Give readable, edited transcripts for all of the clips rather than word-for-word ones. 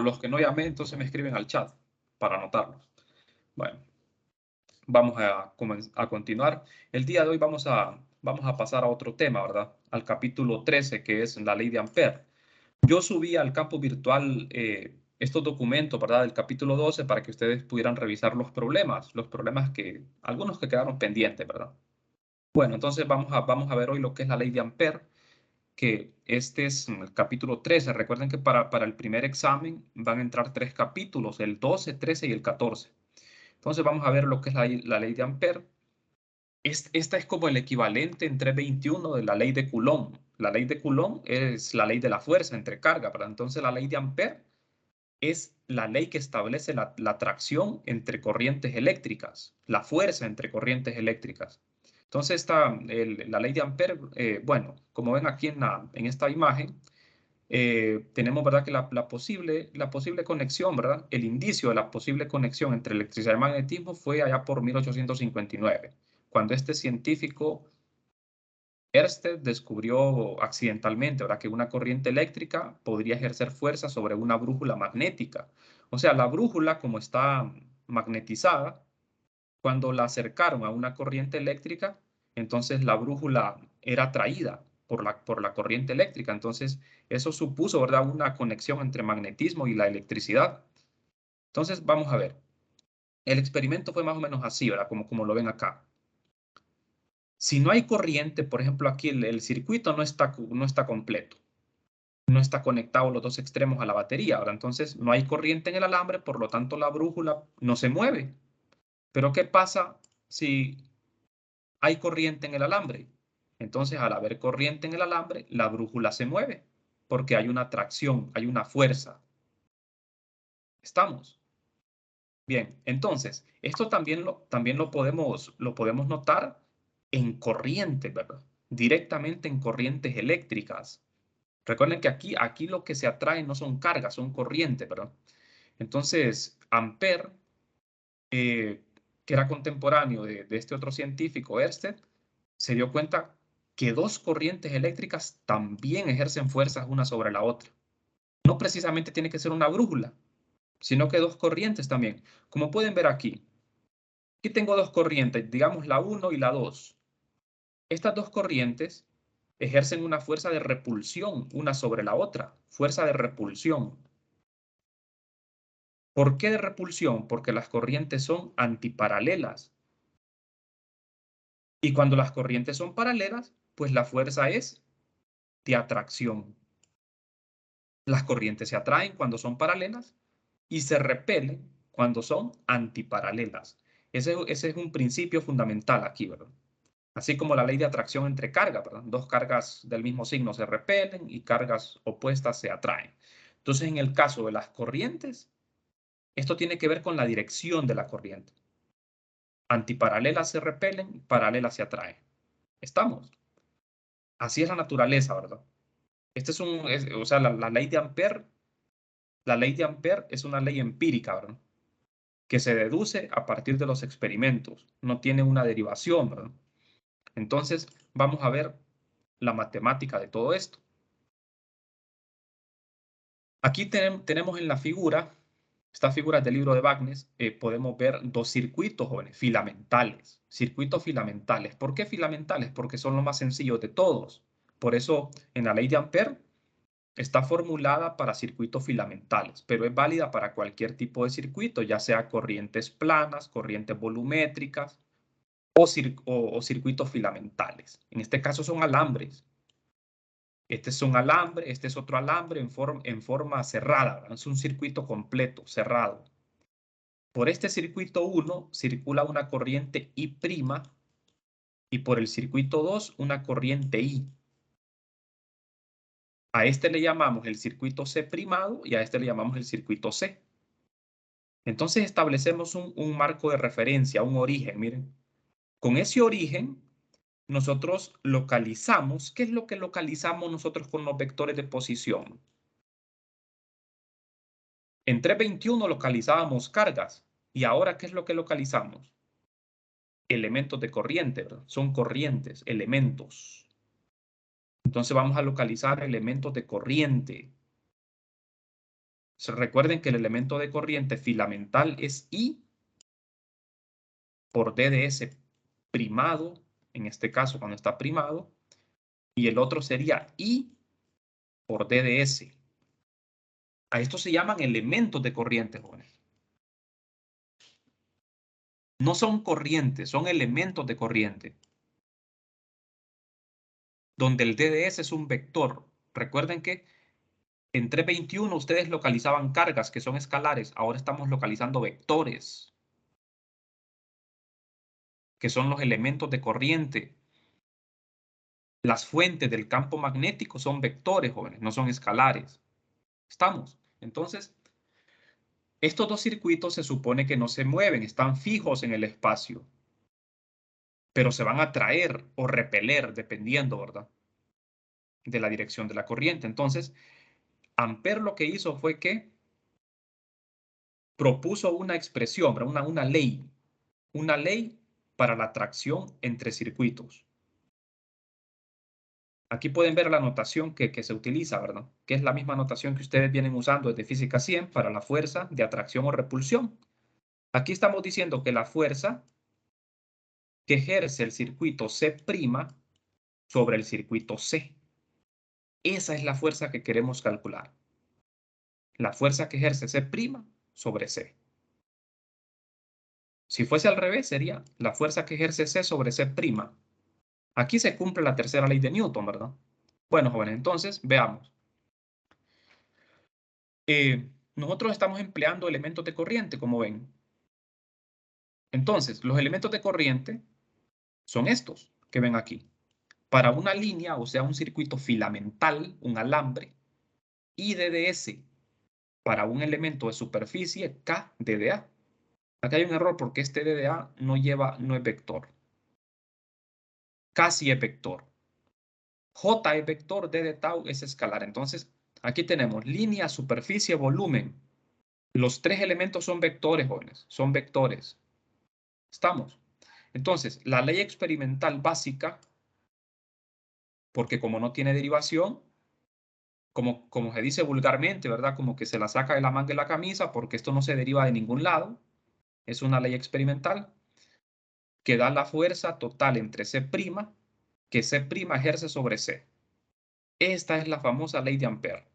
Los que no llamé, entonces me escriben al chat para anotarlos. Bueno, vamos a continuar. El día de hoy vamos a pasar a otro tema, ¿verdad? Al capítulo 13, que es la ley de Ampère. Yo subí al campo virtual estos documentos, ¿verdad? Del capítulo 12 para que ustedes pudieran revisar los problemas que, algunos que quedaron pendientes, ¿verdad? Bueno, entonces vamos a ver hoy lo que es la ley de Ampère, que este es el capítulo 13. Recuerden que para el primer examen van a entrar 3 capítulos, el 12, 13 y el 14. Entonces vamos a ver lo que es la ley de Ampère. Esta es como el equivalente en 321 de la ley de Coulomb. La ley de Coulomb es la ley de la fuerza entre carga, ¿verdad? Entonces la ley de Ampère es la ley que establece la atracción entre corrientes eléctricas, la fuerza entre corrientes eléctricas. Entonces la ley de Ampère, bueno, como ven aquí en esta imagen, tenemos, ¿verdad?, que la posible conexión, ¿verdad? El indicio de la posible conexión entre electricidad y magnetismo fue allá por 1859, cuando este científico Ørsted descubrió accidentalmente, ¿verdad?, que una corriente eléctrica podría ejercer fuerza sobre una brújula magnética. O sea, la brújula, como está magnetizada, cuando la acercaron a una corriente eléctrica, entonces la brújula era atraída por la corriente eléctrica. Entonces, eso supuso, ¿verdad?, una conexión entre magnetismo y la electricidad. Entonces, vamos a ver. El experimento fue más o menos así, ¿verdad? Como lo ven acá. Si no hay corriente, por ejemplo, aquí el circuito no está completo. No está conectado los dos extremos a la batería, ¿verdad? Entonces, no hay corriente en el alambre, por lo tanto, la brújula no se mueve. Pero, ¿qué pasa si hay corriente en el alambre? Entonces, al haber corriente en el alambre, la brújula se mueve porque hay una atracción, hay una fuerza. ¿Estamos? Bien, entonces, esto también lo podemos notar en corriente, ¿verdad? Directamente en corrientes eléctricas. Recuerden que aquí lo que se atrae no son cargas, son corrientes, ¿verdad? Entonces, Ampère, que era contemporáneo de este otro científico, Ørsted, se dio cuenta que dos corrientes eléctricas también ejercen fuerzas una sobre la otra. No precisamente tiene que ser una brújula, sino que dos corrientes también. Como pueden ver aquí tengo dos corrientes, digamos la 1 y la 2. Estas dos corrientes ejercen una fuerza de repulsión una sobre la otra, fuerza de repulsión. ¿Por qué de repulsión? Porque las corrientes son antiparalelas. Y cuando las corrientes son paralelas, pues la fuerza es de atracción. Las corrientes se atraen cuando son paralelas y se repelen cuando son antiparalelas. Ese es un principio fundamental aquí, ¿verdad? Así como la ley de atracción entre cargas, ¿verdad? Dos cargas del mismo signo se repelen y cargas opuestas se atraen. Entonces, en el caso de las corrientes, esto tiene que ver con la dirección de la corriente. Antiparalelas se repelen, paralelas se atraen. ¿Estamos? Así es la naturaleza, ¿verdad? O sea, la ley de Ampère, es una ley empírica, ¿verdad?, que se deduce a partir de los experimentos. No tiene una derivación, ¿verdad? Entonces, vamos a ver la matemática de todo esto. Aquí tenemos en la figura, estas figuras del libro de Wagner, podemos ver dos circuitos, jóvenes, filamentales. Circuitos filamentales. ¿Por qué filamentales? Porque son los más sencillos de todos. Por eso, en la ley de Ampère está formulada para circuitos filamentales, pero es válida para cualquier tipo de circuito, ya sea corrientes planas, corrientes volumétricas o circuitos filamentales. En este caso son alambres. Este es un alambre, este es otro alambre en forma cerrada, ¿verdad? Es un circuito completo, cerrado. Por este circuito 1 circula una corriente I' y por el circuito 2 una corriente I. A este le llamamos el circuito C' y a este le llamamos el circuito C. Entonces establecemos un marco de referencia, un origen, miren. Con ese origen nosotros localizamos, ¿qué es lo que localizamos nosotros con los vectores de posición? En 321 localizábamos cargas. ¿Y ahora qué es lo que localizamos? Elementos de corriente, ¿verdad? Son corrientes, elementos. Entonces vamos a localizar elementos de corriente. Recuerden que el elemento de corriente filamental es I por D de S primado, en este caso cuando está primado, y el otro sería I por D de S. A estos se llaman elementos de corriente, jóvenes. No son corrientes, son elementos de corriente. Donde el DDS es un vector. Recuerden que en 321 ustedes localizaban cargas que son escalares. Ahora estamos localizando vectores, que son los elementos de corriente. Las fuentes del campo magnético son vectores, jóvenes, no son escalares. ¿Estamos? Entonces, estos dos circuitos se supone que no se mueven, están fijos en el espacio, pero se van a atraer o repeler, dependiendo, ¿verdad?, de la dirección de la corriente. Entonces, Ampère lo que hizo fue que propuso una expresión, una ley para la atracción entre circuitos. Aquí pueden ver la notación que se utiliza, ¿verdad? Que es la misma notación que ustedes vienen usando desde Física 100 para la fuerza de atracción o repulsión. Aquí estamos diciendo que la fuerza que ejerce el circuito C' sobre el circuito C. Esa es la fuerza que queremos calcular. La fuerza que ejerce C' sobre C. Si fuese al revés, sería la fuerza que ejerce C sobre C'. Aquí se cumple la tercera ley de Newton, ¿verdad? Bueno, jóvenes, entonces veamos. Nosotros estamos empleando elementos de corriente, como ven. Entonces, los elementos de corriente son estos que ven aquí. Para una línea, o sea, un circuito filamental, un alambre, I DDS. Para un elemento de superficie, K DDA. Aquí hay un error porque este DDA no es vector. Casi es vector. J es vector, D de tau es escalar. Entonces, aquí tenemos línea, superficie, volumen. Los tres elementos son vectores, jóvenes. Son vectores. ¿Estamos? Entonces, la ley experimental básica, porque como no tiene derivación, como se dice vulgarmente, ¿verdad? Como que se la saca de la manga de la camisa, porque esto no se deriva de ningún lado. Es una ley experimental que da la fuerza total entre C', que C' ejerce sobre C. Esta es la famosa ley de Ampère.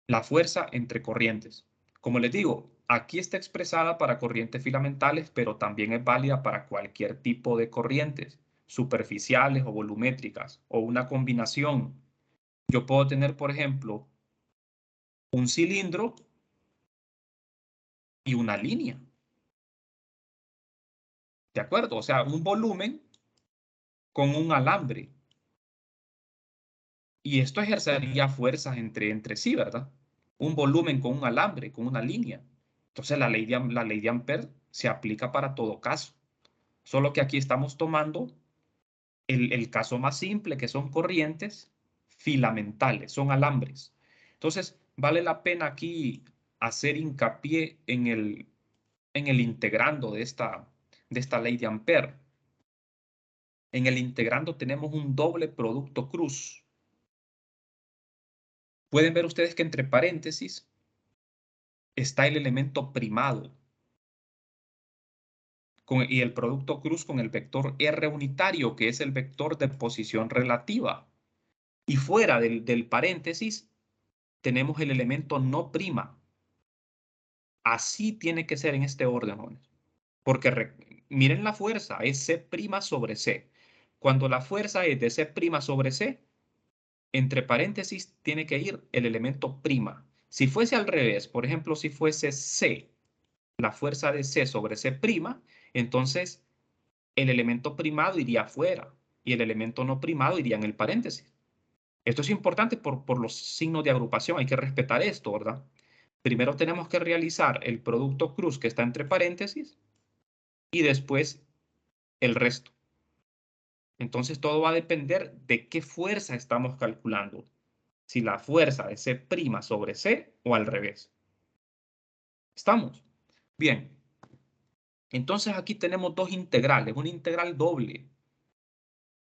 La fuerza entre corrientes. Como les digo, aquí está expresada para corrientes filamentales, pero también es válida para cualquier tipo de corrientes, superficiales o volumétricas, o una combinación. Yo puedo tener, por ejemplo, un cilindro y una línea. ¿De acuerdo? O sea, un volumen con un alambre. Y esto ejercería fuerzas entre sí, ¿verdad? Un volumen con un alambre, con una línea. Entonces la ley de Ampère se aplica para todo caso. Solo que aquí estamos tomando el caso más simple, que son corrientes filamentales, son alambres. Entonces, vale la pena aquí hacer hincapié en el integrando de esta ley de Ampère. En el integrando tenemos un doble producto cruz. Pueden ver ustedes que entre paréntesis está el elemento primado y el producto cruz con el vector R unitario, que es el vector de posición relativa. Y fuera del paréntesis tenemos el elemento no prima. Así tiene que ser en este orden, jóvenes. Porque miren la fuerza, es C' sobre C. Cuando la fuerza es de C' sobre C, entre paréntesis tiene que ir el elemento prima. Si fuese al revés, por ejemplo, si fuese C, la fuerza de C sobre C', entonces el elemento primado iría afuera y el elemento no primado iría en el paréntesis. Esto es importante por los signos de agrupación, hay que respetar esto, ¿verdad? Primero tenemos que realizar el producto cruz que está entre paréntesis y después el resto. Entonces todo va a depender de qué fuerza estamos calculando. Si la fuerza de C' sobre C o al revés. ¿Estamos? Bien. Entonces aquí tenemos dos integrales, una integral doble.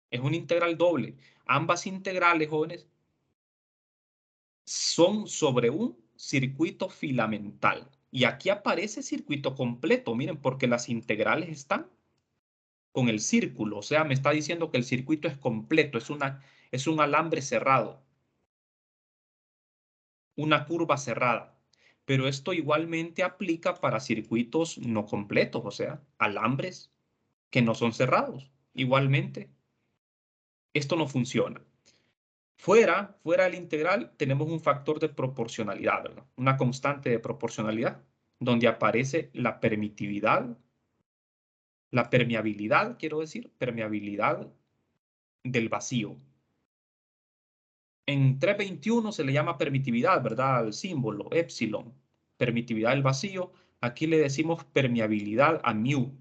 Es una integral doble. Ambas integrales, jóvenes, son sobre un circuito filamental. Y aquí aparece circuito completo, miren, porque las integrales están con el círculo. O sea, me está diciendo que el circuito es completo, es un alambre cerrado, una curva cerrada. Pero esto igualmente aplica para circuitos no completos, o sea, alambres que no son cerrados. Igualmente, esto no funciona. Fuera del integral, tenemos un factor de proporcionalidad, ¿verdad? Una constante de proporcionalidad, donde aparece la permeabilidad, quiero decir, permeabilidad del vacío. En 321 se le llama permitividad, ¿verdad? Al símbolo, epsilon, permitividad del vacío. Aquí le decimos permeabilidad a mu.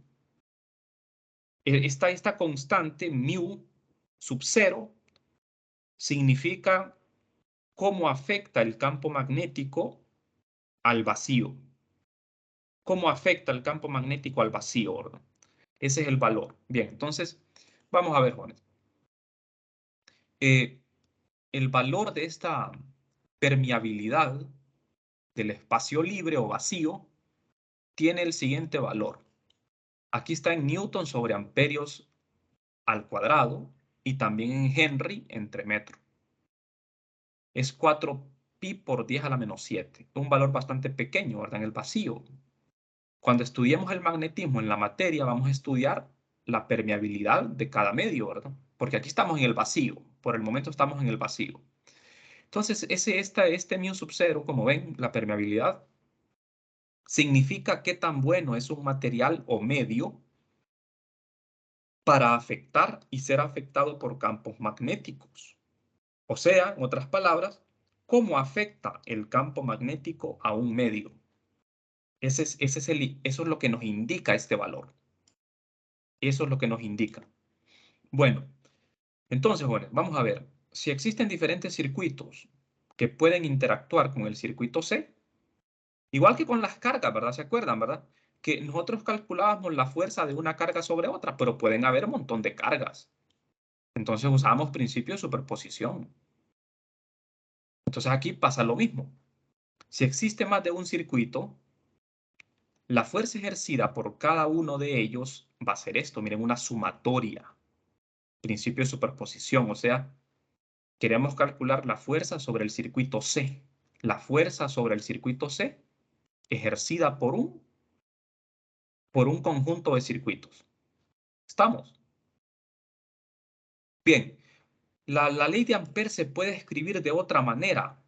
Esta constante, mu sub 0, significa cómo afecta el campo magnético al vacío. ¿Cómo afecta el campo magnético al vacío, ¿verdad? Ese es el valor. Bien, entonces, vamos a ver, jóvenes. El valor de esta permeabilidad del espacio libre o vacío tiene el siguiente valor. Aquí está en newton sobre amperios al cuadrado y también en Henry entre metro. Es 4 pi por 10 a la menos 7. Un valor bastante pequeño, ¿verdad? En el vacío. Cuando estudiemos el magnetismo en la materia, vamos a estudiar la permeabilidad de cada medio, ¿verdad? Porque aquí estamos en el vacío. Por el momento estamos en el vacío. Entonces, este mu sub 0, como ven, la permeabilidad, significa qué tan bueno es un material o medio para afectar y ser afectado por campos magnéticos. O sea, en otras palabras, cómo afecta el campo magnético a un medio. Eso es lo que nos indica este valor. Eso es lo que nos indica. Bueno, entonces, bueno, vamos a ver. Si existen diferentes circuitos que pueden interactuar con el circuito C, igual que con las cargas, ¿verdad? ¿Se acuerdan, verdad? Que nosotros calculábamos la fuerza de una carga sobre otra, pero pueden haber un montón de cargas. Entonces usamos principio de superposición. Entonces aquí pasa lo mismo. Si existe más de un circuito, la fuerza ejercida por cada uno de ellos va a ser esto. Miren, una sumatoria. Principio de superposición. O sea, queremos calcular la fuerza sobre el circuito C. La fuerza sobre el circuito C ejercida por un conjunto de circuitos. ¿Estamos? Bien, la ley de Ampère se puede escribir de otra manera,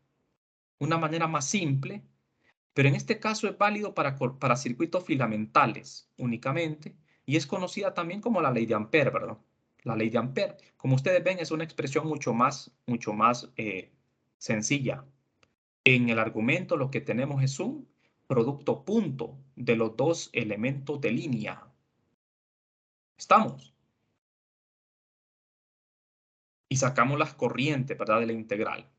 una manera más simple, pero en este caso es válido para circuitos filamentales únicamente y es conocida también como la ley de Ampère, ¿verdad? La ley de Ampère, como ustedes ven, es una expresión mucho más sencilla. En el argumento lo que tenemos es un producto punto de los dos elementos de línea. ¿Estamos? Y sacamos las corrientes, ¿verdad? De la integral.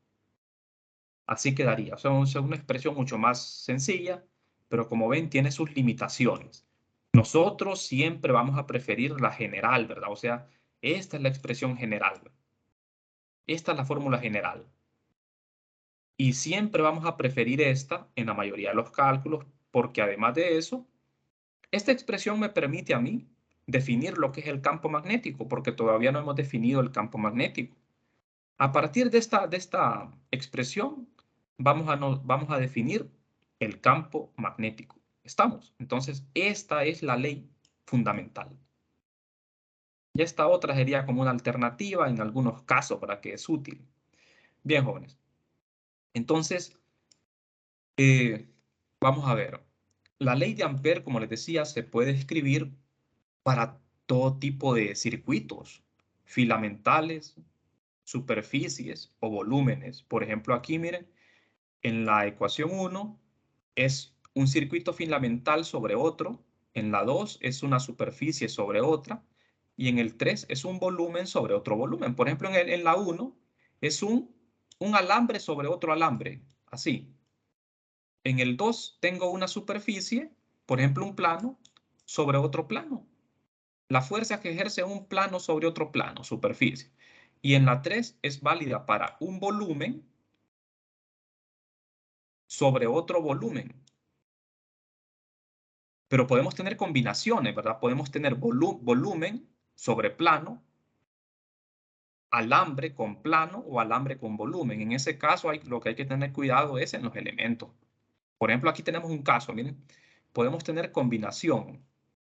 Así quedaría. O sea, es una expresión mucho más sencilla, pero como ven, tiene sus limitaciones. Nosotros siempre vamos a preferir la general, ¿verdad? O sea, esta es la expresión general. Esta es la fórmula general. Y siempre vamos a preferir esta en la mayoría de los cálculos, porque además de eso, esta expresión me permite a mí definir lo que es el campo magnético, porque todavía no hemos definido el campo magnético. A partir de esta expresión, vamos a definir el campo magnético. ¿Estamos? Entonces, esta es la ley fundamental. Y esta otra sería como una alternativa en algunos casos para que es útil. Bien, jóvenes. Entonces, vamos a ver. La ley de Ampère, como les decía, se puede escribir para todo tipo de circuitos, filamentales, superficies o volúmenes. Por ejemplo, aquí miren, en la ecuación 1 es un circuito filamental sobre otro, en la 2 es una superficie sobre otra, y en el 3 es un volumen sobre otro volumen. Por ejemplo, en la 1 es un alambre sobre otro alambre, así. En el 2 tengo una superficie, por ejemplo, un plano, sobre otro plano. La fuerza que ejerce un plano sobre otro plano, superficie. Y en la 3 es válida para un volumen sobre otro volumen. Pero podemos tener combinaciones, ¿verdad? Podemos tener volumen sobre plano, alambre con plano o alambre con volumen. En ese caso, lo que hay que tener cuidado es en los elementos. Por ejemplo, aquí tenemos un caso, miren. Podemos tener combinación.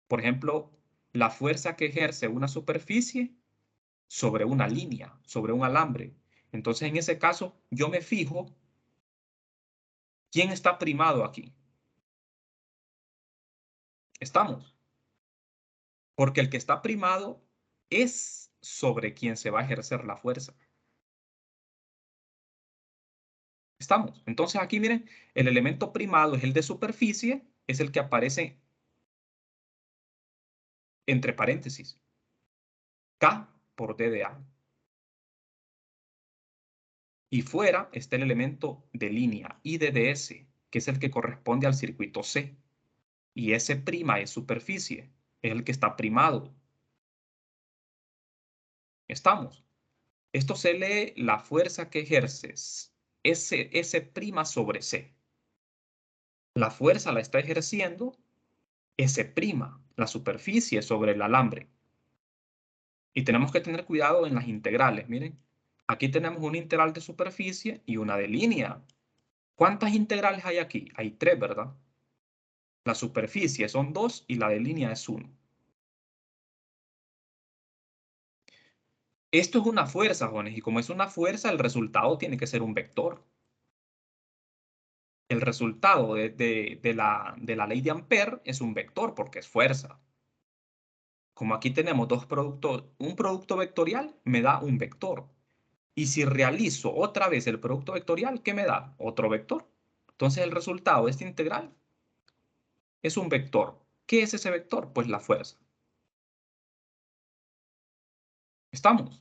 Por ejemplo, la fuerza que ejerce una superficie sobre una línea, sobre un alambre. Entonces, en ese caso, yo me fijo quién está primado aquí. ¿Estamos? Porque el que está primado es sobre quien se va a ejercer la fuerza. ¿Estamos? Entonces aquí miren, el elemento primado es el de superficie, es el que aparece entre paréntesis. K por D de A. Y fuera está el elemento de línea, I de DS, que es el que corresponde al circuito C. Y S' es superficie, es el que está primado. ¿Estamos? Esto se lee la fuerza que ejerces S' sobre C. La fuerza la está ejerciendo S', la superficie sobre el alambre. Y tenemos que tener cuidado en las integrales. Miren, aquí tenemos una integral de superficie y una de línea. ¿Cuántas integrales hay aquí? Hay 3, ¿verdad? La superficie son 2 y la de línea es 1. Esto es una fuerza, jóvenes, y como es una fuerza, el resultado tiene que ser un vector. El resultado de la ley de Ampère es un vector porque es fuerza. Como aquí tenemos dos productos, un producto vectorial me da un vector. Y si realizo otra vez el producto vectorial, ¿qué me da? Otro vector. Entonces el resultado de esta integral es un vector. ¿Qué es ese vector? Pues la fuerza. ¿Estamos?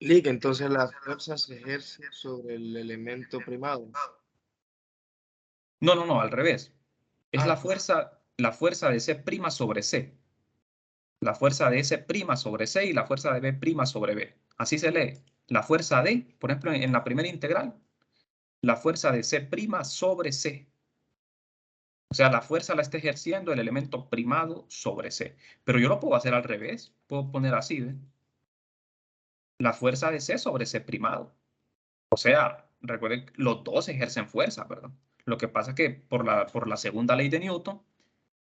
Lick, entonces la fuerza se ejerce sobre el elemento primado. No, al revés. Es Ah, la fuerza de C' sobre C. La fuerza de S' sobre C y la fuerza de B' sobre B. Así se lee. La fuerza de, por ejemplo, en la primera integral, la fuerza de C' sobre C. O sea, la fuerza la está ejerciendo el elemento primado sobre C. Pero yo lo puedo hacer al revés. Puedo poner así, ¿ve? La fuerza de C sobre C primado. O sea, recuerden, los dos ejercen fuerza, ¿verdad? Lo que pasa es que por la segunda ley de Newton,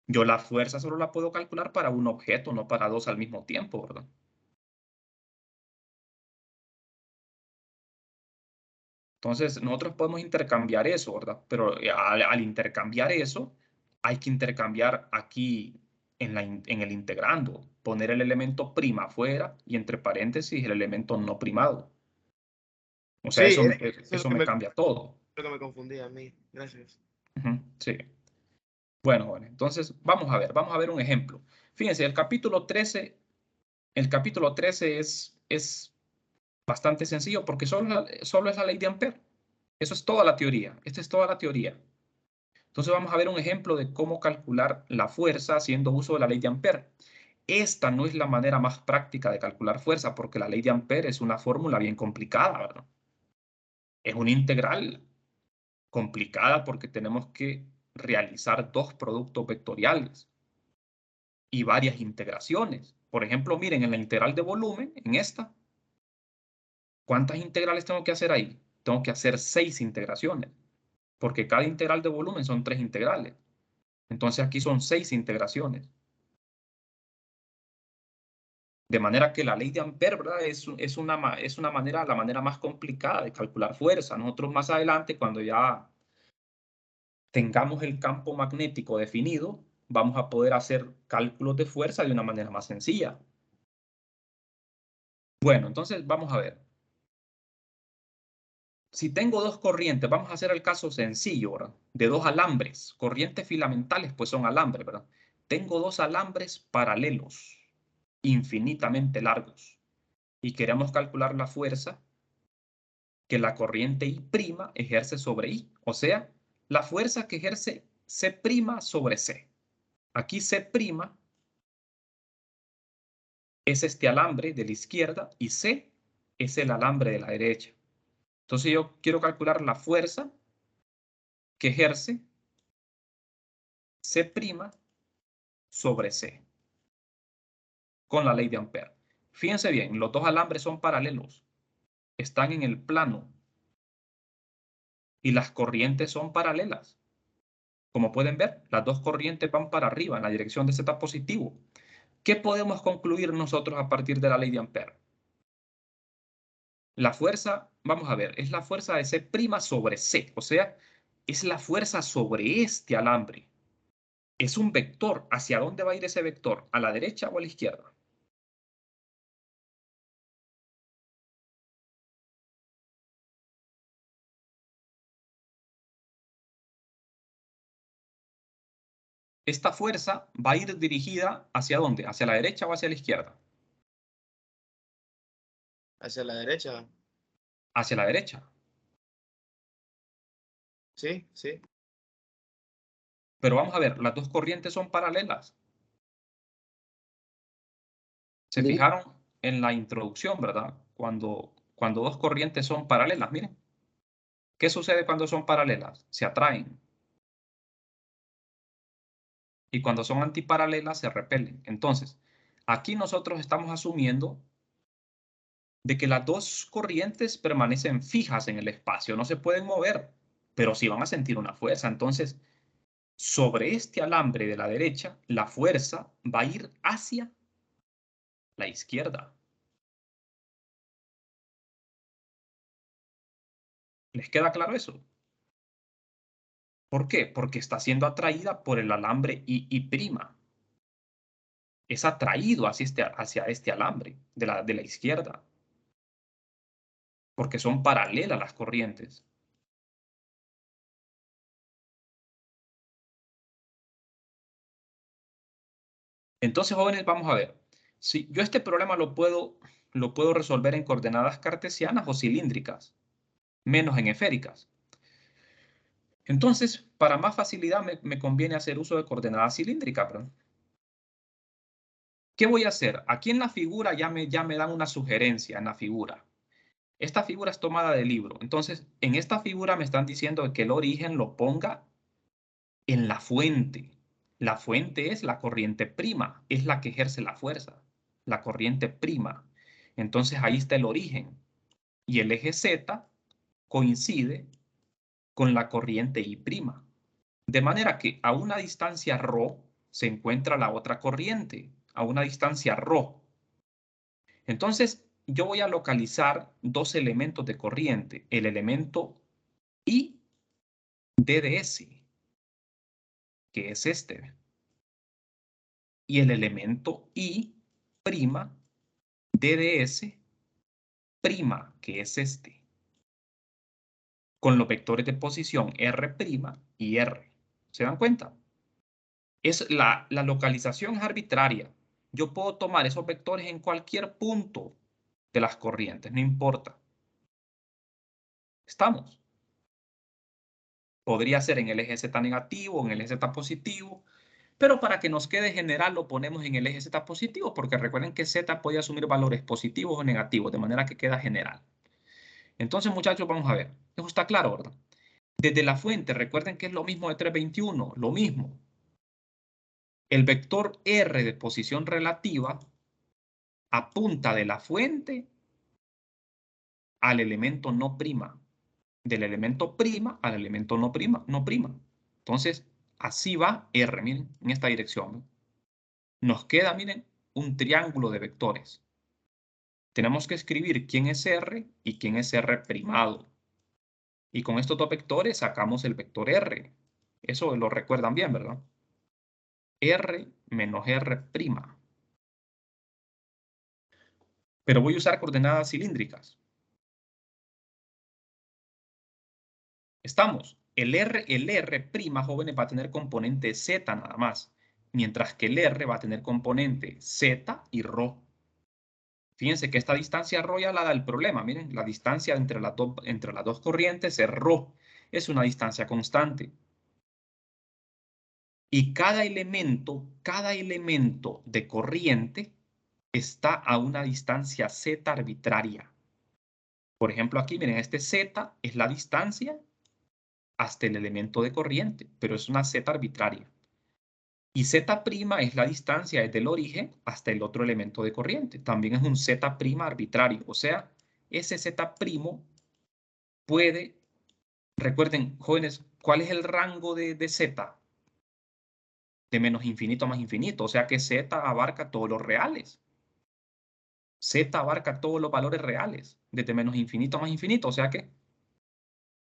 yo la fuerza solo la puedo calcular para un objeto, no para dos al mismo tiempo, ¿verdad? Entonces, nosotros podemos intercambiar eso, ¿verdad? Pero al intercambiar eso, hay que intercambiar aquí en el integrando, poner el elemento prima afuera y entre paréntesis el elemento no primado. O sea, sí, eso me, eso es eso me cambia todo. lo que me confundía a mí. Gracias. Ujú, sí. Bueno, entonces vamos a ver un ejemplo. Fíjense, el capítulo 13 es bastante sencillo porque solo es la ley de Ampère. Eso es toda la teoría. Esta es toda la teoría. Entonces vamos a ver un ejemplo de cómo calcular la fuerza haciendo uso de la ley de Ampère. Esta no es la manera más práctica de calcular fuerza porque la ley de Ampère es una fórmula bien complicada, ¿verdad? Es una integral complicada porque tenemos que realizar dos productos vectoriales y varias integraciones. Por ejemplo, miren, en la integral de volumen, en esta, ¿cuántas integrales tengo que hacer ahí? Tengo que hacer 6 integraciones, porque cada integral de volumen son 3 integrales. Entonces aquí son 6 integraciones. De manera que la ley de Ampère, ¿verdad? Es una manera, la manera más complicada de calcular fuerza. Nosotros más adelante, cuando ya tengamos el campo magnético definido, vamos a poder hacer cálculos de fuerza de una manera más sencilla. Bueno, entonces vamos a ver. Si tengo dos corrientes, vamos a hacer el caso sencillo, ¿verdad? De dos alambres, corrientes filamentales, pues son alambres, ¿verdad? Tengo dos alambres paralelos, infinitamente largos, y queremos calcular la fuerza que la corriente I' ejerce sobre I, o sea, la fuerza que ejerce C' sobre C. Aquí C' es este alambre de la izquierda y C es el alambre de la derecha. Entonces yo quiero calcular la fuerza que ejerce C' sobre C con la ley de Ampère. Fíjense bien, los dos alambres son paralelos, están en el plano y las corrientes son paralelas. Como pueden ver, las dos corrientes van para arriba en la dirección de Z positivo. ¿Qué podemos concluir nosotros a partir de la ley de Ampère? La fuerza, vamos a ver, es la fuerza de C' sobre C, o sea, es la fuerza sobre este alambre. Es un vector. ¿Hacia dónde va a ir ese vector? ¿A la derecha o a la izquierda? Esta fuerza va a ir dirigida ¿hacia dónde? ¿Hacia la derecha o hacia la izquierda? Hacia la derecha. Hacia la derecha. Sí, sí. Pero vamos a ver, las dos corrientes son paralelas. Se fijaron en la introducción, ¿verdad? Cuando dos corrientes son paralelas, miren. ¿Qué sucede cuando son paralelas? Se atraen. Y cuando son antiparalelas, se repelen. Entonces, aquí nosotros estamos asumiendo de que las dos corrientes permanecen fijas en el espacio, no se pueden mover, pero sí van a sentir una fuerza. Entonces, sobre este alambre de la derecha, la fuerza va a ir hacia la izquierda. ¿Les queda claro eso? ¿Por qué? Porque está siendo atraída por el alambre I'. Es atraído hacia este alambre de la izquierda, porque son paralelas las corrientes. Entonces, jóvenes, vamos a ver. Si yo este problema lo puedo resolver en coordenadas cartesianas o cilíndricas, menos en esféricas. Entonces, para más facilidad me conviene hacer uso de coordenadas cilíndricas, ¿verdad? ¿Qué voy a hacer? Aquí en la figura ya me dan una sugerencia en la figura. Esta figura es tomada del libro. Entonces, en esta figura me están diciendo que el origen lo ponga en la fuente. La fuente es la corriente prima, es la que ejerce la fuerza, la corriente prima. Entonces ahí está el origen. Y el eje Z coincide con la corriente I'. De manera que a una distancia ρ se encuentra la otra corriente, a una distancia ρ. Entonces yo voy a localizar dos elementos de corriente, el elemento I DDS, que es este, y el elemento I' DDS', que es este, con los vectores de posición R' y R. ¿Se dan cuenta? La localización es arbitraria. Yo puedo tomar esos vectores en cualquier punto de las corrientes, no importa. ¿Estamos? Podría ser en el eje Z negativo, en el eje Z positivo, pero para que nos quede general lo ponemos en el eje Z positivo, porque recuerden que Z puede asumir valores positivos o negativos, de manera que queda general. Entonces, muchachos, vamos a ver. Eso está claro, ¿verdad? Desde la fuente, recuerden que es lo mismo de 321, lo mismo. El vector R de posición relativa apunta de la fuente al elemento no prima, del elemento prima al elemento no prima, no prima. Entonces, así va R, miren, en esta dirección. Nos queda, miren, un triángulo de vectores. Tenemos que escribir quién es R y quién es R primado. Y con estos dos vectores sacamos el vector R. Eso lo recuerdan bien, ¿verdad? R menos R prima. Pero voy a usar coordenadas cilíndricas. Estamos. El R prima, jóvenes, va a tener componente Z nada más. Mientras que el R va a tener componente Z y ρ. Fíjense que esta distancia ρ ya la da el problema. Miren, la distancia entre las dos corrientes es ρ. Es una distancia constante. Y cada elemento de corriente está a una distancia Z arbitraria. Por ejemplo, aquí, miren, este Z es la distancia hasta el elemento de corriente, pero es una Z arbitraria. Y Z' es la distancia desde el origen hasta el otro elemento de corriente. También es un Z' arbitrario. O sea, ese Z' puede, recuerden, jóvenes, ¿cuál es el rango de Z? De menos infinito a más infinito. O sea que Z abarca todos los reales. Z abarca todos los valores reales, desde menos infinito a más infinito. O sea que,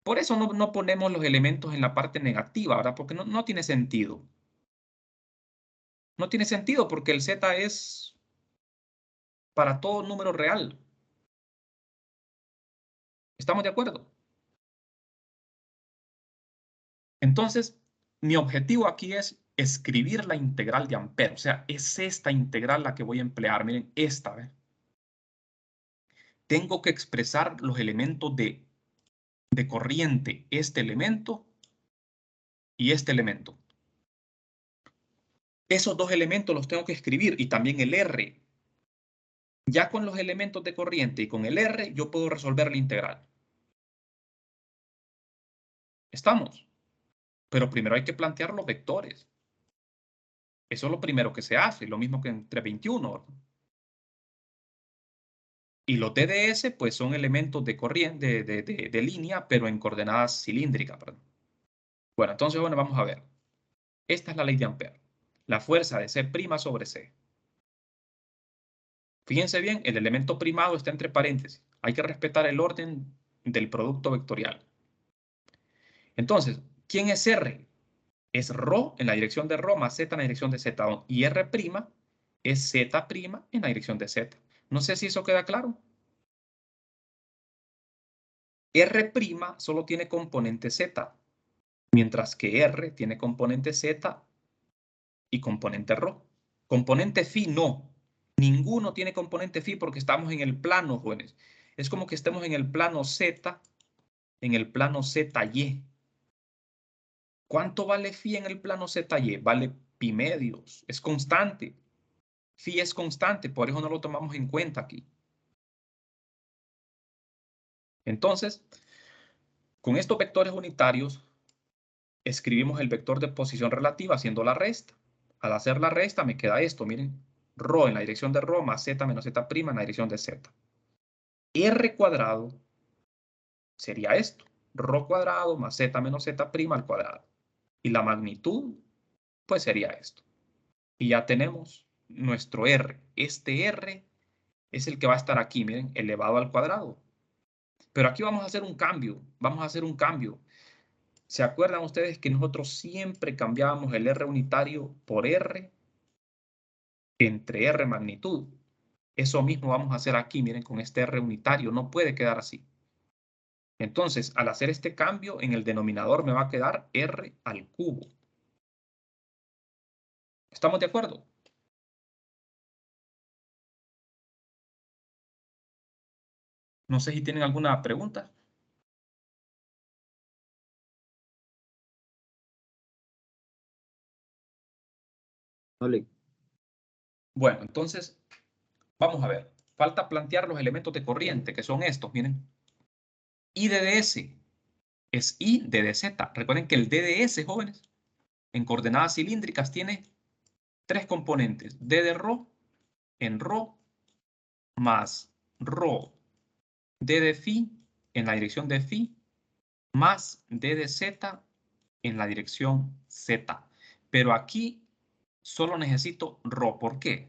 por eso no ponemos los elementos en la parte negativa, ¿verdad? Porque no tiene sentido. No tiene sentido porque el Z es para todo número real. ¿Estamos de acuerdo? Entonces, mi objetivo aquí es escribir la integral de Ampère. O sea, es esta integral la que voy a emplear. Miren, esta vez. Tengo que expresar los elementos de corriente, este elemento y este elemento. Esos dos elementos los tengo que escribir y también el R. Ya con los elementos de corriente y con el R, yo puedo resolver la integral. ¿Estamos? Pero primero hay que plantear los vectores. Eso es lo primero que se hace, lo mismo que entre 21. ¿Verdad? Y los DDS, pues son elementos de corriente, de línea, pero en coordenadas cilíndricas. ¿Verdad? Bueno, entonces, bueno, vamos a ver. Esta es la ley de Ampère. La fuerza de C' sobre C. Fíjense bien, el elemento primado está entre paréntesis. Hay que respetar el orden del producto vectorial. Entonces, ¿quién es R? Es ρ en la dirección de ρ más z en la dirección de z. Y R' es z' en la dirección de z. No sé si eso queda claro. R' solo tiene componente z, mientras que R tiene componente z y componente ρ. Componente phi no. Ninguno tiene componente phi porque estamos en el plano, jóvenes. Es como que estemos en el plano z, en el plano ZY. ¿Cuánto vale phi en el plano ZY? Vale pi medios. Es constante. Phi es constante, por eso no lo tomamos en cuenta aquí. Entonces, con estos vectores unitarios, escribimos el vector de posición relativa haciendo la resta. Al hacer la resta me queda esto, miren. Rho en la dirección de rho más z menos z' en la dirección de z. R cuadrado sería esto. Rho cuadrado más z menos z' al cuadrado. Y la magnitud, pues sería esto. Y ya tenemos nuestro R. Este R es el que va a estar aquí, miren, elevado al cuadrado. Pero aquí vamos a hacer un cambio. Vamos a hacer un cambio. ¿Se acuerdan ustedes que nosotros siempre cambiábamos el R unitario por R entre R magnitud? Eso mismo vamos a hacer aquí, miren, con este R unitario. No puede quedar así. Entonces, al hacer este cambio, en el denominador me va a quedar R al cubo. ¿Estamos de acuerdo? No sé si tienen alguna pregunta. Vale. Bueno, entonces, vamos a ver. Falta plantear los elementos de corriente, que son estos, miren. I de ds es I de dz. Recuerden que el DDS, jóvenes, en coordenadas cilíndricas tiene tres componentes. D de ρ en ρ más ρ d de phi en la dirección de phi más d de z en la dirección z. Pero aquí solo necesito ρ. ¿Por qué?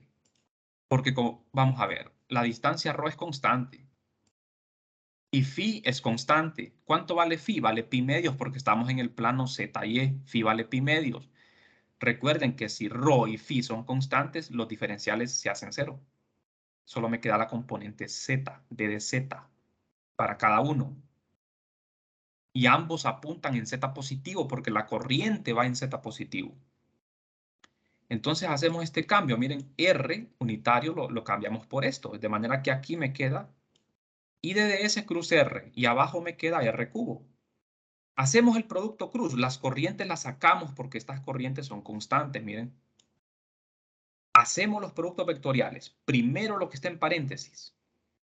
Porque como vamos a ver, la distancia ρ es constante. Y phi es constante. ¿Cuánto vale phi? Vale pi medios porque estamos en el plano ZY. Phi vale pi medios. Recuerden que si ρ y phi son constantes, los diferenciales se hacen cero. Solo me queda la componente z, d de z, para cada uno. Y ambos apuntan en z positivo porque la corriente va en z positivo. Entonces hacemos este cambio. Miren, R unitario lo cambiamos por esto. De manera que aquí me queda I de ds cruz R y abajo me queda R cubo. Hacemos el producto cruz. Las corrientes las sacamos porque estas corrientes son constantes. Miren. Hacemos los productos vectoriales. Primero lo que está en paréntesis.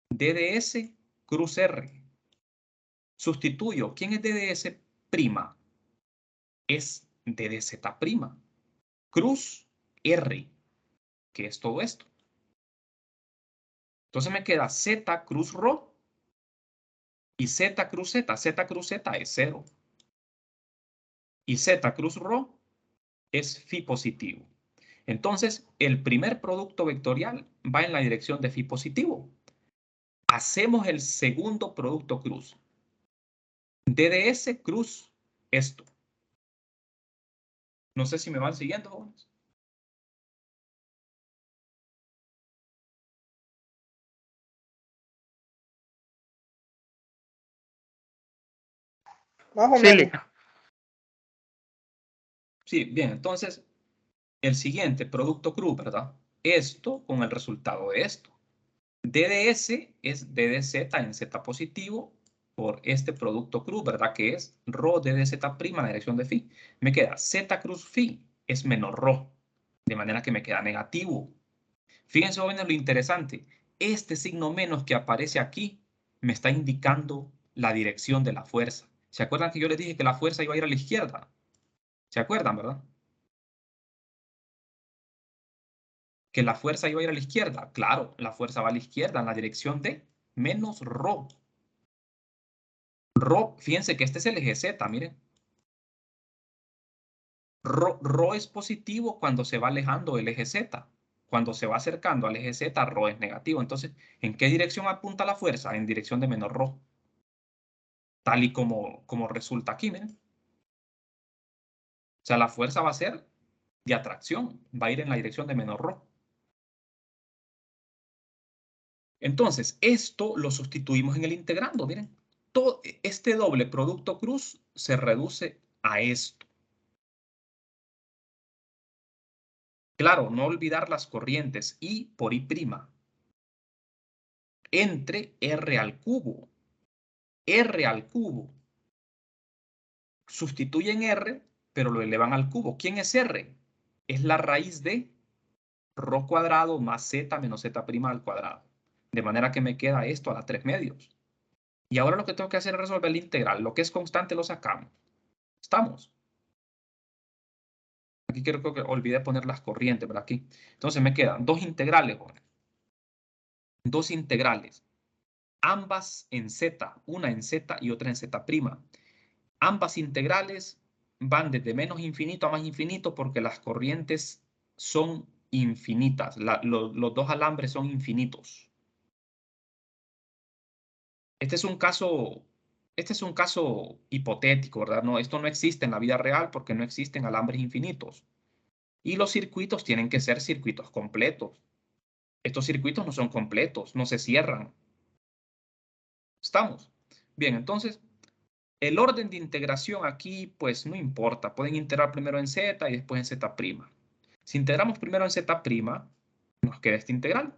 DDS cruz R. Sustituyo. ¿Quién es DDS'? Es DDZ'. Cruz R, que es todo esto. Entonces me queda Z cruz Rho y Z cruz Z. Z cruz Z es 0. Y Z cruz Rho es phi positivo. Entonces, el primer producto vectorial va en la dirección de phi positivo. Hacemos el segundo producto cruz. DDS cruz esto. No sé si me van siguiendo, jóvenes. Más o Sí, menos. Sí, bien, entonces, el siguiente producto cruz, ¿verdad? Esto con el resultado de esto. DDS es DDZ en Z positivo por este producto cruz, ¿verdad? Que es Rho DDZ' en la dirección de phi. Me queda Z cruz phi es menos Rho, de manera que me queda negativo. Fíjense, jóvenes, lo interesante. Este signo menos que aparece aquí me está indicando la dirección de la fuerza. ¿Se acuerdan que yo les dije que la fuerza iba a ir a la izquierda? ¿Se acuerdan, verdad? Que la fuerza iba a ir a la izquierda. Claro, la fuerza va a la izquierda en la dirección de menos Rho. Rho, fíjense que este es el eje Z, miren. Rho es positivo cuando se va alejando del eje Z. Cuando se va acercando al eje Z, Rho es negativo. Entonces, ¿en qué dirección apunta la fuerza? En dirección de menos Rho. Tal y como resulta aquí, miren. O sea, la fuerza va a ser de atracción. Va a ir en la dirección de menos Rho. Entonces, esto lo sustituimos en el integrando, miren. Todo este doble producto cruz se reduce a esto. Claro, no olvidar las corrientes I por I'. Entre R al cubo. R al cubo. Sustituyen R, pero lo elevan al cubo. ¿Quién es R? Es la raíz de Rho cuadrado más Z menos Z' al cuadrado. De manera que me queda esto a la 3 medios. Y ahora lo que tengo que hacer es resolver la integral. Lo que es constante lo sacamos. ¿Estamos? Aquí creo que olvidé poner las corrientes, ¿verdad? Aquí. Entonces me quedan dos integrales, jóvenes. Dos integrales. Ambas en Z. Una en Z y otra en Z'. Ambas integrales van desde menos infinito a más infinito porque las corrientes son infinitas. Los dos alambres son infinitos. Este es un caso hipotético, ¿verdad? No, esto no existe en la vida real porque no existen alambres infinitos. Y los circuitos tienen que ser circuitos completos. Estos circuitos no son completos, no se cierran. ¿Estamos? Bien, entonces, el orden de integración aquí, pues no importa. Pueden integrar primero en Z y después en Z'. Si integramos primero en Z', nos queda esta integral.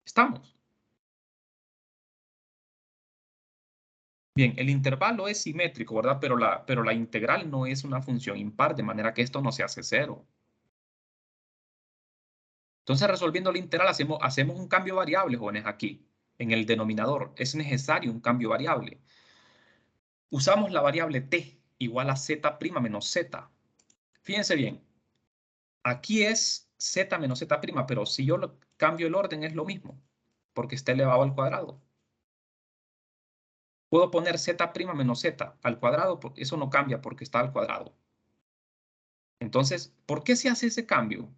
¿Estamos? Bien, el intervalo es simétrico, ¿verdad? Pero la integral no es una función impar, de manera que esto no se hace cero. Entonces, resolviendo la integral, hacemos un cambio variable, jóvenes, aquí, en el denominador. Es necesario un cambio variable. Usamos la variable t igual a z' menos z. Fíjense bien, aquí es z menos z', pero si yo cambio el orden es lo mismo, porque está elevado al cuadrado. Puedo poner z' menos z al cuadrado, porque eso no cambia porque está al cuadrado. Entonces, ¿por qué se hace ese cambio?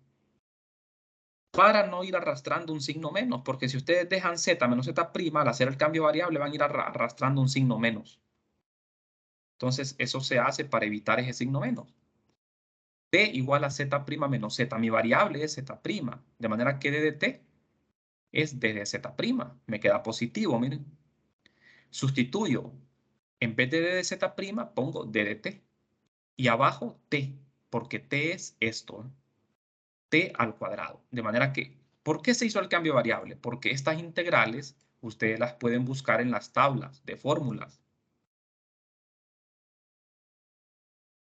Para no ir arrastrando un signo menos, porque si ustedes dejan z menos z', al hacer el cambio variable van a ir arrastrando un signo menos. Entonces, eso se hace para evitar ese signo menos. T igual a z' menos z. Mi variable es z', de manera que d de t es d de z'. Me queda positivo, miren. Sustituyo. En vez de d de z', pongo d de t. Y abajo t, porque t es esto. T al cuadrado. De manera que, ¿por qué se hizo el cambio variable? Porque estas integrales ustedes las pueden buscar en las tablas de fórmulas.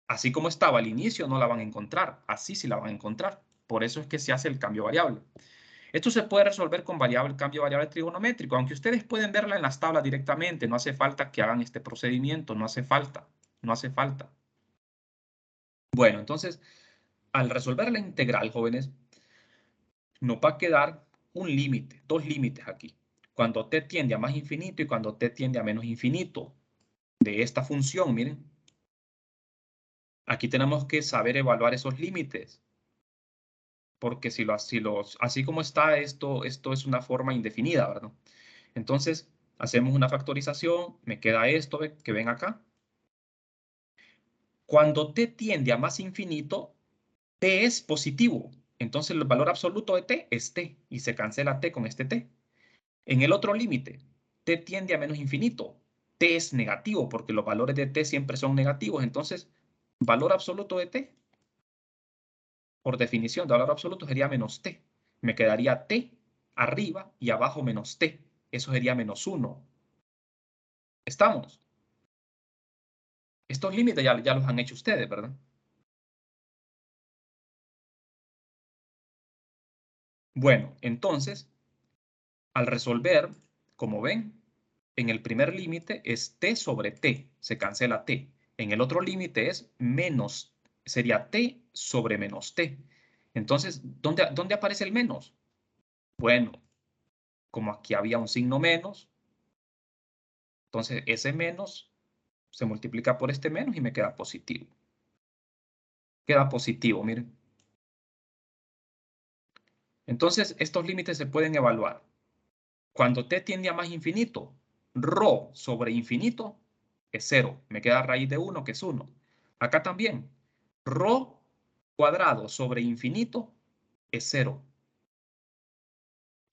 Así como estaba al inicio, no la van a encontrar. Así sí la van a encontrar. Por eso es que se hace el cambio variable. Esto se puede resolver con cambio de variable trigonométrico, aunque ustedes pueden verla en las tablas directamente. No hace falta que hagan este procedimiento, no hace falta, no hace falta. Bueno, entonces, al resolver la integral, jóvenes, nos va a quedar un límite, dos límites aquí. Cuando t tiende a más infinito y cuando t tiende a menos infinito de esta función, miren. Aquí tenemos que saber evaluar esos límites. Porque así como está, esto es una forma indefinida, ¿verdad? Entonces, hacemos una factorización, me queda esto que ven acá. Cuando t tiende a más infinito, t es positivo. Entonces, el valor absoluto de t es t y se cancela t con este t. En el otro límite, t tiende a menos infinito. T es negativo porque los valores de t siempre son negativos. Entonces, valor absoluto de t, por definición de valor absoluto, sería menos t. Me quedaría t arriba y abajo menos t. Eso sería menos 1. ¿Estamos? Estos límites ya los han hecho ustedes, ¿verdad? Bueno, entonces, al resolver, como ven, en el primer límite es t sobre t, se cancela t. En el otro límite es menos, sería t sobre menos t. Entonces, ¿dónde aparece el menos? Bueno, como aquí había un signo menos, entonces ese menos se multiplica por este menos y me queda positivo. Queda positivo, miren. Entonces, estos límites se pueden evaluar. Cuando t tiende a más infinito, ρ sobre infinito es 0. Me queda raíz de 1, que es 1. Acá también, ρ cuadrado sobre infinito es 0.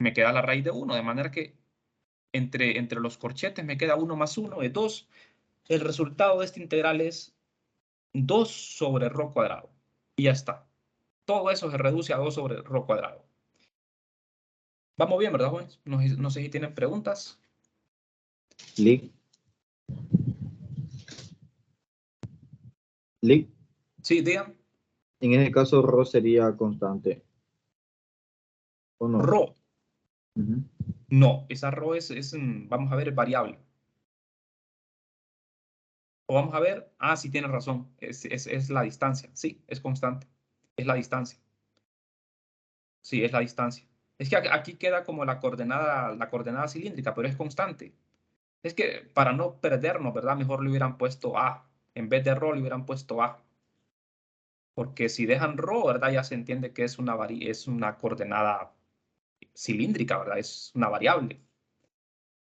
Me queda la raíz de 1, de manera que entre los corchetes me queda 1 más 1 es 2. El resultado de esta integral es 2 sobre ρ cuadrado. Y ya está. Todo eso se reduce a 2 sobre ρ cuadrado. Vamos bien, ¿verdad, jóvenes? No sé si tienen preguntas. Lick. Sí, digan. En ese caso, ρ sería constante. ¿O no? Ρ. Ujú. No, esa ρ vamos a ver, es variable. O vamos a ver, sí tiene razón, es la distancia. Sí, es constante. Es la distancia. Sí, es la distancia. Es que aquí queda como la coordenada cilíndrica, pero es constante. Es que para no perdernos, ¿verdad? Mejor le hubieran puesto A. En vez de ρ le hubieran puesto A. Porque si dejan ρ, ¿verdad? Ya se entiende que es una coordenada cilíndrica, ¿verdad? Es una variable.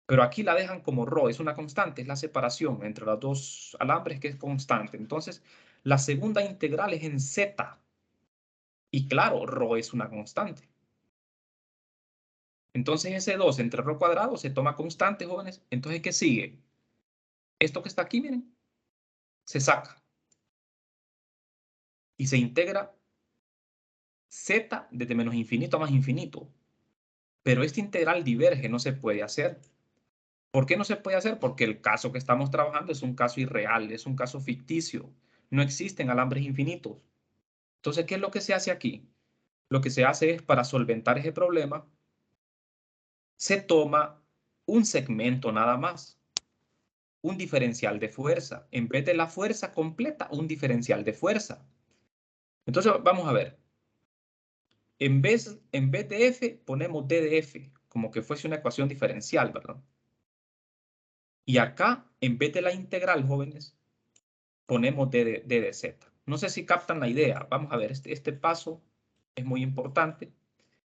Pero aquí la dejan como ρ, es una constante, es la separación entre los dos alambres que es constante. Entonces, la segunda integral es en z. Y claro, ρ es una constante. Entonces, ese 2 entre ρ cuadrado se toma constante, jóvenes. Entonces, ¿qué sigue? Esto que está aquí, miren, se saca. Y se integra z desde menos infinito a más infinito. Pero esta integral diverge, no se puede hacer. ¿Por qué no se puede hacer? Porque el caso que estamos trabajando es un caso irreal, es un caso ficticio. No existen alambres infinitos. Entonces, ¿qué es lo que se hace aquí? Lo que se hace es, para solventar ese problema, se toma un segmento nada más, un diferencial de fuerza. En vez de la fuerza completa, un diferencial de fuerza. Entonces, vamos a ver. En vez de f, ponemos d de f, como que fuese una ecuación diferencial, ¿verdad? Y acá, en vez de la integral, jóvenes, ponemos d de z. No sé si captan la idea. Vamos a ver, este paso es muy importante.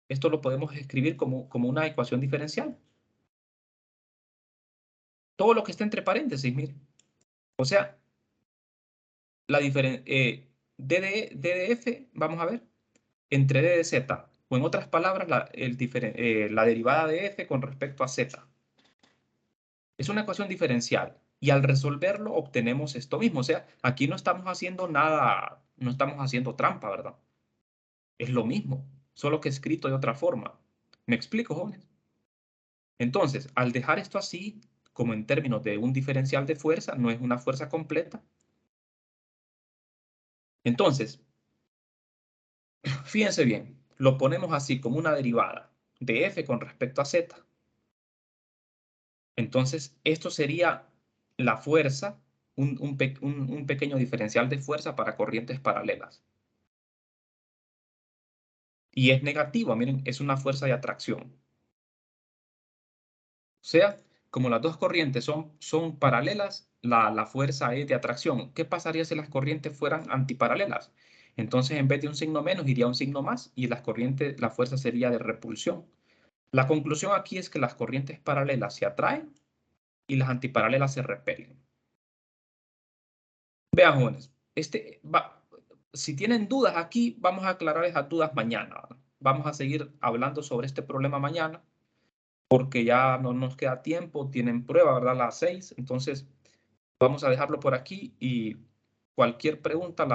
Esto lo podemos escribir como una ecuación diferencial. Todo lo que está entre paréntesis, miren. O sea, la diferencia d de f, vamos a ver, entre d de z. O en otras palabras, la derivada de f con respecto a z. Es una ecuación diferencial. Y al resolverlo obtenemos esto mismo. O sea, aquí no estamos haciendo nada, no estamos haciendo trampa, ¿verdad? Es lo mismo, solo que escrito de otra forma. ¿Me explico, jóvenes? Entonces, al dejar esto así, como en términos de un diferencial de fuerza, no es una fuerza completa. Entonces, fíjense bien, lo ponemos así como una derivada. de F con respecto a Z. Entonces, esto sería la fuerza, un pequeño diferencial de fuerza para corrientes paralelas. Y es negativo, miren, es una fuerza de atracción. O sea, como las dos corrientes son paralelas, la fuerza es de atracción. ¿Qué pasaría si las corrientes fueran antiparalelas? Entonces, en vez de un signo menos, iría un signo más y la fuerza sería de repulsión. La conclusión aquí es que las corrientes paralelas se atraen y las antiparalelas se repelen. Vean, jóvenes, si tienen dudas aquí, vamos a aclarar esas dudas mañana, ¿verdad? Vamos a seguir hablando sobre este problema mañana, porque ya no nos queda tiempo, tienen prueba, ¿verdad? Las 6, entonces vamos a dejarlo por aquí y cualquier pregunta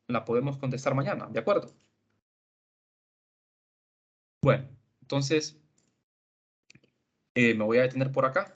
la podemos contestar mañana, ¿de acuerdo? Bueno, entonces me voy a detener por acá.